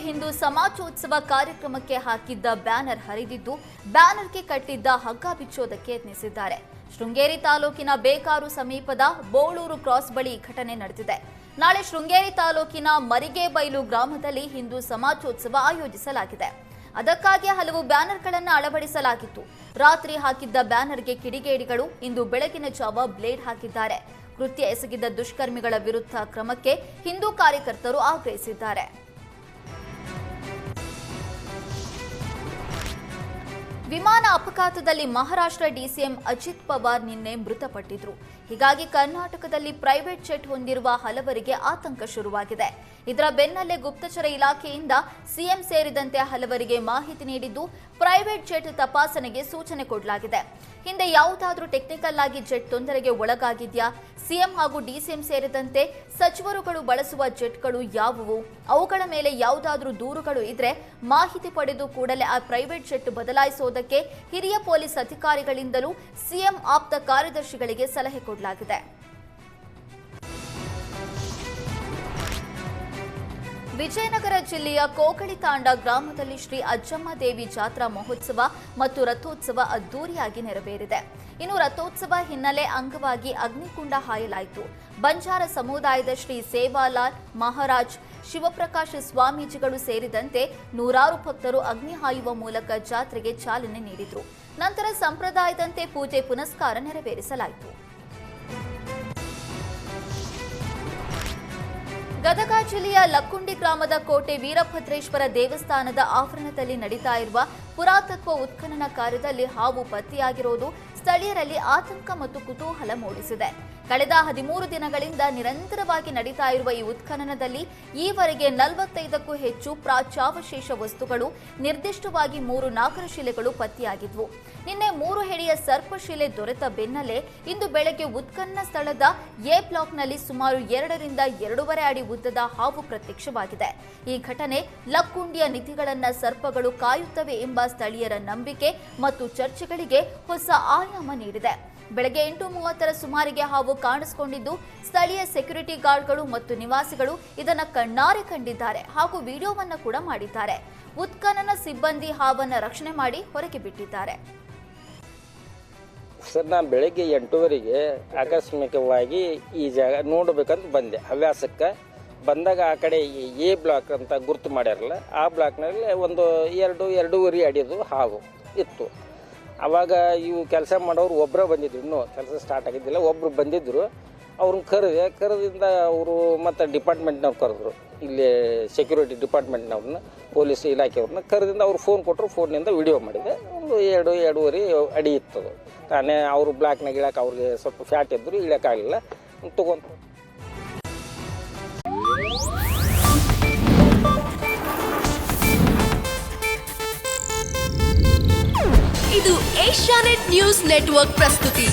ಹಿಂದೂ ಸಮಾಜೋತ್ಸವ ಕಾರ್ಯಕ್ರಮಕ್ಕೆ ಹಾಕಿದ್ದ ಬ್ಯಾನರ್ ಹರಿದಿದ್ದು, ಬ್ಯಾನರ್ಗೆ ಕಟ್ಟಿದ್ದ ಹಗ್ಗ ಬಿಚ್ಚೋದಕ್ಕೆ ಯತ್ನಿಸಿದ್ದಾರೆ. ಶೃಂಗೇರಿ ತಾಲೂಕಿನ ಬೇಕಾರು ಸಮೀಪದ ಬೋಳೂರು ಕ್ರಾಸ್ ಬಳಿ ಘಟನೆ ನಡೆದಿದೆ. ನಾಳೆ ಶೃಂಗೇರಿ ತಾಲೂಕಿನ ಮರಿಗೇಬೈಲು ಗ್ರಾಮದಲ್ಲಿ ಹಿಂದೂ ಸಮಾಜೋತ್ಸವ ಆಯೋಜಿಸಲಾಗಿದೆ. ಅದಕ್ಕಾಗಿ ಹಲವು ಬ್ಯಾನರ್ಗಳನ್ನು ಅಳವಡಿಸಲಾಗಿತ್ತು. ರಾತ್ರಿ ಹಾಕಿದ್ದ ಬ್ಯಾನರ್ಗೆ ಕಿಡಿಗೇಡಿಗಳು ಇಂದು ಬೆಳಗಿನ ಜಾವ ಬ್ಲೇಡ್ ಹಾಕಿದ್ದಾರೆ. ಕೃತ್ಯ ಎಸಗಿದ ದುಷ್ಕರ್ಮಿಗಳ ವಿರುದ್ಧ ಕ್ರಮಕ್ಕೆ ಹಿಂದೂ ಕಾರ್ಯಕರ್ತರು ಆಗ್ರಹಿಸಿದ್ದಾರೆ. ವಿಮಾನ ಅಪಘಾತದಲ್ಲಿ ಮಹಾರಾಷ್ಟ್ರ ಡಿಸಿಎಂ ಅಜಿತ್ ಪವಾರ್ ನಿನ್ನೆ ಮೃತಪಟ್ಟಿದ್ರು. ಹೀಗಾಗಿ ಕರ್ನಾಟಕದಲ್ಲಿ ಪ್ರೈವೇಟ್ ಜೆಟ್ ಹೊಂದಿರುವ ಹಲವರಿಗೆ ಆತಂಕ ಶುರುವಾಗಿದೆ. ಇದರ ಬೆನ್ನಲ್ಲೇ ಗುಪ್ತಚರ ಇಲಾಖೆಯಿಂದ ಸಿಎಂ ಸೇರಿದಂತೆ ಹಲವರಿಗೆ ಮಾಹಿತಿ ನೀಡಿದ್ದು, ಪ್ರೈವೇಟ್ ಜೆಟ್ ತಪಾಸಣೆಗೆ ಸೂಚನೆ ಕೊಡಲಾಗಿದೆ. ಹಿಂದೆ ಯಾವುದಾದ್ರೂ ಟೆಕ್ನಿಕಲ್ ಆಗಿ ಜೆಟ್ ತೊಂದರೆಗೆ ಒಳಗಾಗಿದ್ಯಾ? ಸಿಎಂ ಹಾಗೂ ಡಿಸಿಎಂ ಸೇರಿದಂತೆ ಸಚಿವರುಗಳು ಬಳಸುವ ಜೆಟ್ಗಳು ಯಾವುವು? ಅವುಗಳ ಮೇಲೆ ಯಾವುದಾದ್ರೂ ದೂರುಗಳು ಇದ್ರೆ ಮಾಹಿತಿ ಪಡೆದು ಕೂಡಲೇ ಆ ಪ್ರೈವೇಟ್ ಜೆಟ್ ಬದಲಾಯಿಸುವುದಕ್ಕೆ ಹಿರಿಯ ಪೊಲೀಸ್ ಅಧಿಕಾರಿಗಳಿಂದಲೂ ಸಿಎಂ ಆಪ್ತ ಕಾರ್ಯದರ್ಶಿಗಳಿಗೆ ಸಲಹೆ ಕೊಡಲಾಗಿದೆ. ವಿಜಯನಗರ ಜಿಲ್ಲೆಯ ಕೋಕಳಿತಾಂಡ ಗ್ರಾಮದಲ್ಲಿ ಶ್ರೀ ಅಜ್ಜಮ್ಮ ದೇವಿ ಜಾತ್ರಾ ಮಹೋತ್ಸವ ಮತ್ತು ರಥೋತ್ಸವ ಅದ್ದೂರಿಯಾಗಿ ನೆರವೇರಿದೆ. ಇನ್ನು ರಥೋತ್ಸವ ಹಿನ್ನೆಲೆ ಅಂಗವಾಗಿ ಅಗ್ನಿಕುಂಡ ಹಾಯಲಾಯಿತು. ಬಂಜಾರ ಸಮುದಾಯದ ಶ್ರೀ ಸೇವಾಲಾಲ್ ಮಹಾರಾಜ್, ಶಿವಪ್ರಕಾಶ ಸ್ವಾಮೀಜಿಗಳು ಸೇರಿದಂತೆ ನೂರಾರು ಭಕ್ತರು ಅಗ್ನಿ ಹಾಯುವ ಮೂಲಕ ಜಾತ್ರೆಗೆ ಚಾಲನೆ ನೀಡಿದರು. ನಂತರ ಸಂಪ್ರದಾಯದಂತೆ ಪೂಜೆ ಪುನಸ್ಕಾರ ನೆರವೇರಿಸಲಾಯಿತು. ಗದಗ ಜಿಲ್ಲೆಯ ಲಕ್ಕುಂಡಿ ಗ್ರಾಮದ ಕೋಟೆ ವೀರಭದ್ರೇಶ್ವರ ದೇವಸ್ಥಾನದ ಆವರಣದಲ್ಲಿ ನಡೀತಾ ಇರುವ ಪುರಾತತ್ವ ಉತ್ಖನನ ಕಾರ್ಯದಲ್ಲಿ ಹಾವು ಪತ್ತೆಯಾಗಿರುವುದು ಸ್ಥಳೀಯರಲ್ಲಿ ಆತಂಕ ಮತ್ತು ಕುತೂಹಲ ಮೂಡಿಸಿದೆ. ಕಳೆದ 13 ದಿನಗಳಿಂದ ನಿರಂತರವಾಗಿ ನಡೀತಾ ಇರುವ ಈ ಉತ್ಖನನದಲ್ಲಿ ಈವರೆಗೆ 45ಕ್ಕೂ ಹೆಚ್ಚು ಪ್ರಾಚ್ಯಾವಶೇಷ ವಸ್ತುಗಳು, ನಿರ್ದಿಷ್ಟವಾಗಿ 3 ನಾಗರಶಿಲೆಗಳು ಪತ್ತೆಯಾಗಿದ್ವು. ನಿನ್ನೆ 3 ಹೆಡೆಯ ಸರ್ಪಶಿಲೆ ದೊರೆತ ಬೆನ್ನಲ್ಲೇ ಇಂದು ಬೆಳಗ್ಗೆ ಉತ್ಖನನ ಸ್ಥಳದ ಎ ಬ್ಲಾಕ್ನಲ್ಲಿ ಸುಮಾರು 2 ರಿಂದ 2.5 ಅಡಿ ಉದ್ದದ ಹಾವು ಪ್ರತ್ಯಕ್ಷವಾಗಿದೆ. ಈ ಘಟನೆ ಲಕ್ಕುಂಡಿಯ ನಿಧಿಗಳನ್ನ ಸರ್ಪಗಳು ಕಾಯುತ್ತವೆ ಎಂಬ ಸ್ಥಳೀಯರ ನಂಬಿಕೆ ಮತ್ತು ಚರ್ಚೆಗಳಿಗೆ ಹೊಸ ಆಯಾಮ ನೀಡಿದೆ. ಬೆಳಗ್ಗೆ 8:30 ಸುಮಾರಿಗೆ ಹಾವು ಕಾಣಿಸಿಕೊಂಡಿದ್ದು, ಸ್ಥಳೀಯ ಸೆಕ್ಯೂರಿಟಿ ಗಾರ್ಡ್ಗಳು ಮತ್ತು ನಿವಾಸಿಗಳು ಇದನ್ನು ಕಣ್ಣಾರೆ ಕಂಡಿದ್ದಾರೆ ಹಾಗೂ ವಿಡಿಯೋವನ್ನು ಕೂಡ ಮಾಡಿದ್ದಾರೆ. ಉತ್ಖನನ ಸಿಬ್ಬಂದಿ ಹಾವನ್ನು ರಕ್ಷಣೆ ಮಾಡಿ ಹೊರಗೆ ಬಿಟ್ಟಿದ್ದಾರೆ. ಸರ್, ನಾನು ಬೆಳಗ್ಗೆ 8:30ಗೆ ಆಕಸ್ಮಿಕವಾಗಿ ಈ ಜಾಗ ನೋಡಬೇಕಂತ ಬಂದೆ. ಹವ್ಯಾಸಕ್ಕೆ ಬಂದಾಗ ಆ ಕಡೆ ಎ ಬ್ಲಾಕ್ ಅಂತ ಗುರ್ತು ಮಾಡ್ಯಾರಲ್ಲ, ಆ ಬ್ಲಾಕ್ನಲ್ಲಿ ಒಂದು 2.5 ಅಡಿದು ಹಾವು ಇತ್ತು. ಆವಾಗ ಇವು ಕೆಲಸ ಮಾಡೋರು ಒಬ್ಬರೇ ಬಂದಿದ್ರು, ಇನ್ನೂ ಕೆಲಸ ಸ್ಟಾರ್ಟ್ ಆಗಿದ್ದಿಲ್ಲ, ಒಬ್ಬರು ಬಂದಿದ್ದರು. ಅವ್ರನ್ನ ಕರೆದಿಂದ ಅವರು ಮತ್ತು ಡಿಪಾರ್ಟ್ಮೆಂಟ್ನವ್ರು ಕರೆದ್ರು, ಇಲ್ಲಿ ಸೆಕ್ಯೂರಿಟಿ ಡಿಪಾರ್ಟ್ಮೆಂಟ್ನವ್ರನ್ನ, ಪೊಲೀಸ್ ಇಲಾಖೆಯವ್ರನ್ನ ಕರೆದಿಂದ ಅವ್ರು ಫೋನ್ ಕೊಟ್ಟರು. ಫೋನ್ನಿಂದ ವಿಡಿಯೋ ಮಾಡಿದೆ. ಒಂದು 2.5 ಅಡಿ ಇತ್ತದು. ತಾನೇ ಅವರು ಬ್ಲಾಕ್ನಾಗ ಇಳಕ್ಕೆ ಅವ್ರಿಗೆ ಸ್ವಲ್ಪ ಫ್ಯಾಟ್ ಇದ್ದರು, ಇಳಕ್ಕಾಗಲಿಲ್ಲ, ತೊಗೊಂಡು. ಇದು ಏಷ್ಯಾನೆಟ್ ನ್ಯೂಸ್ ನೆಟ್ವರ್ಕ್ ಪ್ರಸ್ತುತಿ.